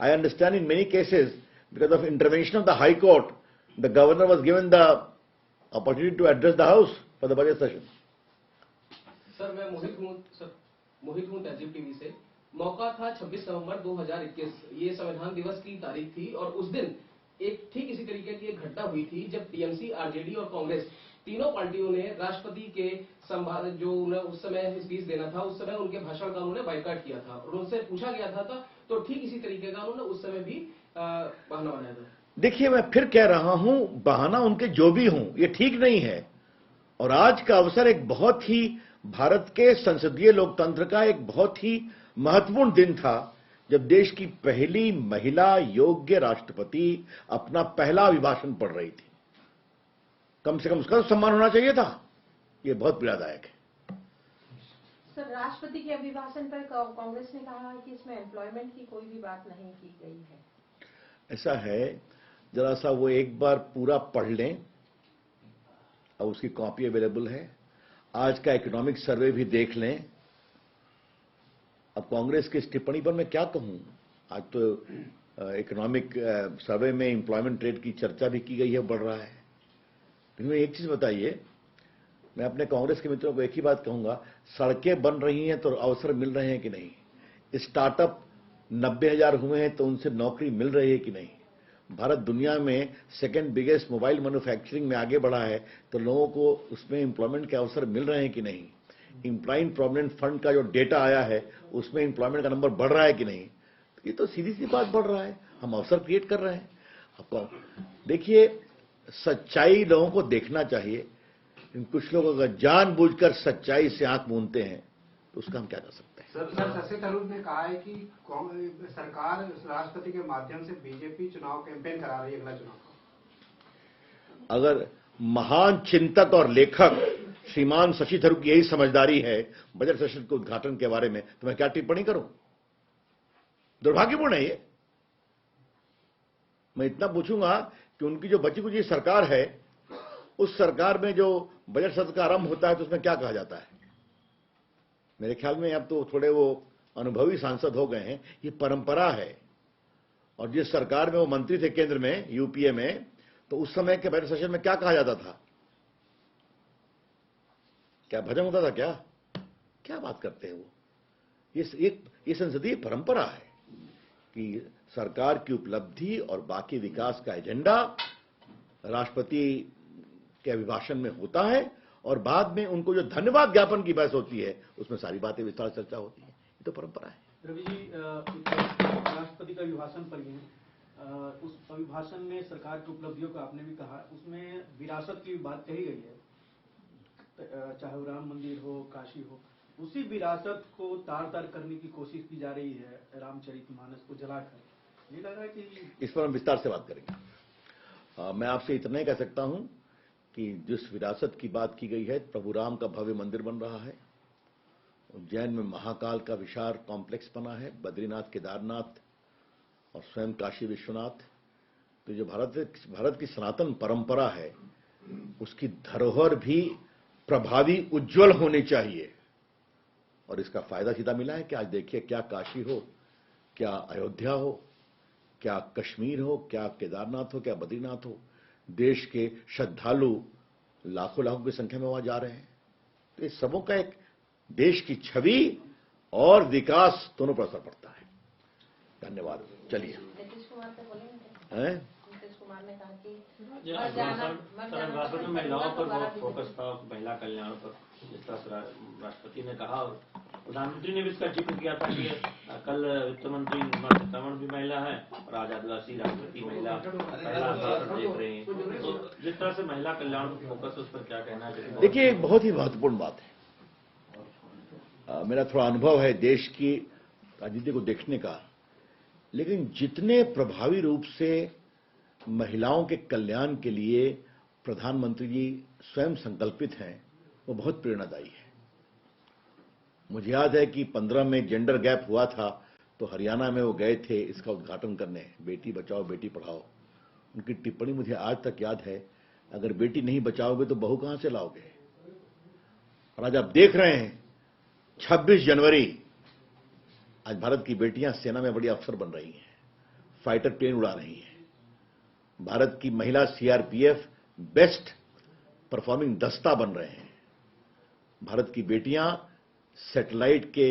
I understand in many cases, because of intervention of the High Court, the governor was given the opportunity to address the House for the budget session. Sir मैं मोहित हूँ तहजीब TV से। मौका था 26 नवंबर 2021, ये संविधान दिवस की तारीख थी और उस दिन एक ठीक इसी तरीके की एक घटना हुई थी जब टीएमसी, आरजेडी और कांग्रेस तीनों पार्टियों ने राष्ट्रपति के संभाल जो उन्हें उस समय स्पीच देना था, उस समय उनके भाषण का उन्होंने बाइकआउट किया था और उनसे पूछा गया था तो ठीक इसी तरीके का उन्होंने उस समय भी बहाना बनाया था। देखिए, मैं फिर कह रहा हूं, बहाना उनके जो भी हों, ये ठीक नहीं है। और आज का अवसर एक बहुत ही भारत के संसदीय लोकतंत्र का एक बहुत ही महत्वपूर्ण दिन था, जब देश की पहली महिला योग्य राष्ट्रपति अपना पहला अभिभाषण पढ़ रही थी। कम से कम उसका तो सम्मान होना चाहिए था। ये बहुत पीड़ादायक है। सर, राष्ट्रपति के अभिभाषण पर कांग्रेस ने कहा है कि इसमें एम्प्लॉयमेंट की कोई भी बात नहीं की गई है। ऐसा है, जरा सा वो एक बार पूरा पढ़ लें, और उसकी कॉपी अवेलेबल है। आज का इकोनॉमिक सर्वे भी देख लें। अब कांग्रेस की इस टिप्पणी पर मैं क्या कहूं। आज तो इकोनॉमिक सर्वे में एम्प्लॉयमेंट रेट की चर्चा भी की गई है, बढ़ रहा है। लेकिन एक चीज बताइए, मैं अपने कांग्रेस के मित्रों को एक ही बात कहूंगा, सड़कें बन रही हैं तो अवसर मिल रहे हैं कि नहीं? स्टार्टअप 90,000 हुए हैं तो उनसे नौकरी मिल रही है कि नहीं? भारत दुनिया में सेकंड बिगेस्ट मोबाइल मैन्युफैक्चरिंग में आगे बढ़ा है, तो लोगों को उसमें एम्प्लॉयमेंट के अवसर मिल रहे हैं कि नहीं? एम्प्लॉयमेंट प्रोविडेंट फंड का जो डेटा आया है, उसमें एम्प्लॉयमेंट का नंबर बढ़ रहा है कि नहीं? ये तो सीधी सी बात बढ़ रहा है। हम अवसर क्रिएट कर रहे हैं। आपको देखिए, सच्चाई लोगों को देखना चाहिए। कुछ लोग अगर जानबूझकर सच्चाई से आंख मूंदते हैं तो उसका हम क्या कर सकते हैं? सर, शशि थरूर ने कहा है कि सरकार राष्ट्रपति के माध्यम से बीजेपी चुनाव कैंपेन करा रही है, अगला चुनाव। अगर महान चिंतक और लेखक श्रीमान शशि थरूर की यही समझदारी है बजट सेशन के उद्घाटन के बारे में, तो मैं क्या टिप्पणी करूं? दुर्भाग्यपूर्ण है ये। मैं इतना पूछूंगा कि उनकी जो बची कुची सरकार है, उस सरकार में जो बजट सत्र का आरंभ होता है तो उसमें क्या कहा जाता है? मेरे ख्याल में अब तो थोड़े वो अनुभवी सांसद हो गए हैं। ये परंपरा है। और जिस सरकार में वो मंत्री थे केंद्र में, यूपीए में, तो उस समय के बजट सेशन में क्या कहा जाता था? क्या भजन होता था? क्या बात करते हैं वो? ये संसदीय परंपरा है कि सरकार की उपलब्धि और बाकी विकास का एजेंडा राष्ट्रपति के अभिभाषण में होता है, और बाद में उनको जो धन्यवाद ज्ञापन की बहस होती है उसमें सारी बातें विस्तार चर्चा होती है। ये तो परंपरा है। रवि जी, राष्ट्रपति का अभिभाषण पर ही उस अभिभाषण में सरकार की उपलब्धियों का आपने भी कहा, उसमें विरासत की बात कही गई है, चाहे वो राम मंदिर हो, काशी हो। उसी विरासत को तार-तार करने की कोशिश की जा रही है, रामचरितमानस को जलाकर। ये लग रहा है कि इस पर हम विस्तार से बात करेंगे। मैं आपसे इतना ही कह सकता हूं कि जिस विरासत की बात की गई है, प्रभु राम का भव्य मंदिर बन रहा है, उज्जैन में महाकाल का विशाल कॉम्प्लेक्स बना है, बद्रीनाथ, केदारनाथ और स्वयं काशी विश्वनाथ। तो जो भारत की सनातन परंपरा है, उसकी धरोहर भी प्रभावी, उज्जवल होनी चाहिए। और इसका फायदा सीधा मिला है कि आज देखिए, क्या काशी हो, क्या अयोध्या हो, क्या कश्मीर हो, क्या केदारनाथ हो, क्या बद्रीनाथ हो, देश के श्रद्धालु लाखों की संख्या में वहां जा रहे हैं। तो इस सबों का एक देश की छवि और विकास दोनों पर असर पड़ता है। धन्यवाद। चलिए। नीतीश कुमार पे बोलेंगे? हैं? नीतीश कुमार ने कहा कि महिलाओं पर फोकस था, महिला कल्याण पर, जिस तरह राष्ट्रपति ने कहा। और प्रधानमंत्री ने भी इसका जिक्र किया था कि कल वित्त मंत्री निर्मला सीतारमण भी महिला है और आज आदिवासी राष्ट्रपति महिला पहला भाषण देख रहे हैं। तो जिस तरह से महिला कल्याण पर फोकस, उस पर क्या कहना है? देखिए, एक बहुत ही महत्वपूर्ण बात है। मेरा थोड़ा अनुभव है देश की राजनीति को देखने का, लेकिन जितने प्रभावी रूप से महिलाओं के कल्याण के लिए प्रधानमंत्री जी स्वयं संकल्पित हैं, वो बहुत प्रेरणादायी है। मुझे याद है कि 15 में जेंडर गैप हुआ था, तो हरियाणा में वो गए थे इसका उद्घाटन करने, बेटी बचाओ बेटी पढ़ाओ। उनकी टिप्पणी मुझे आज तक याद है, अगर बेटी नहीं बचाओगे तो बहू कहां से लाओगे? और आज आप देख रहे हैं 26 जनवरी, आज भारत की बेटियां सेना में बड़ी अफसर बन रही हैं। फाइटर प्लेन उड़ा रही हैं। भारत की महिला सीआरपीएफ बेस्ट परफॉर्मिंग दस्ता बन रहे हैं। भारत की बेटियां सैटेलाइट के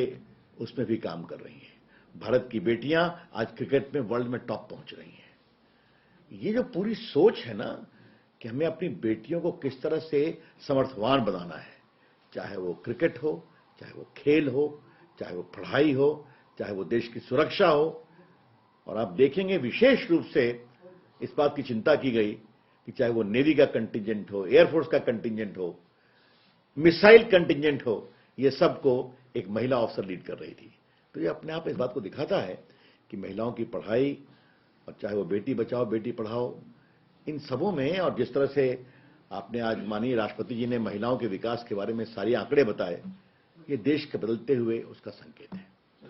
उसमें भी काम कर रही हैं। भारत की बेटियां आज क्रिकेट में वर्ल्ड में टॉप पहुंच रही हैं। ये जो पूरी सोच है ना कि हमें अपनी बेटियों को किस तरह से समर्थवान बनाना है, चाहे वो क्रिकेट हो, चाहे वो खेल हो, चाहे वो पढ़ाई हो, चाहे वो देश की सुरक्षा हो। और आप देखेंगे विशेष रूप से इस बात की चिंता की गई कि चाहे वो नेवी का कंटिजेंट हो, एयरफोर्स का कंटिजेंट हो, मिसाइल कंटिजेंट हो, ये सबको एक महिला ऑफिसर लीड कर रही थी। तो ये अपने आप इस बात को दिखाता है कि महिलाओं की पढ़ाई, और चाहे वो बेटी बचाओ बेटी पढ़ाओ, इन सबों में, और जिस तरह से आपने आज माननीय राष्ट्रपति जी ने महिलाओं के विकास के बारे में सारे आंकड़े बताए, ये देश के बदलते हुए उसका संकेत है।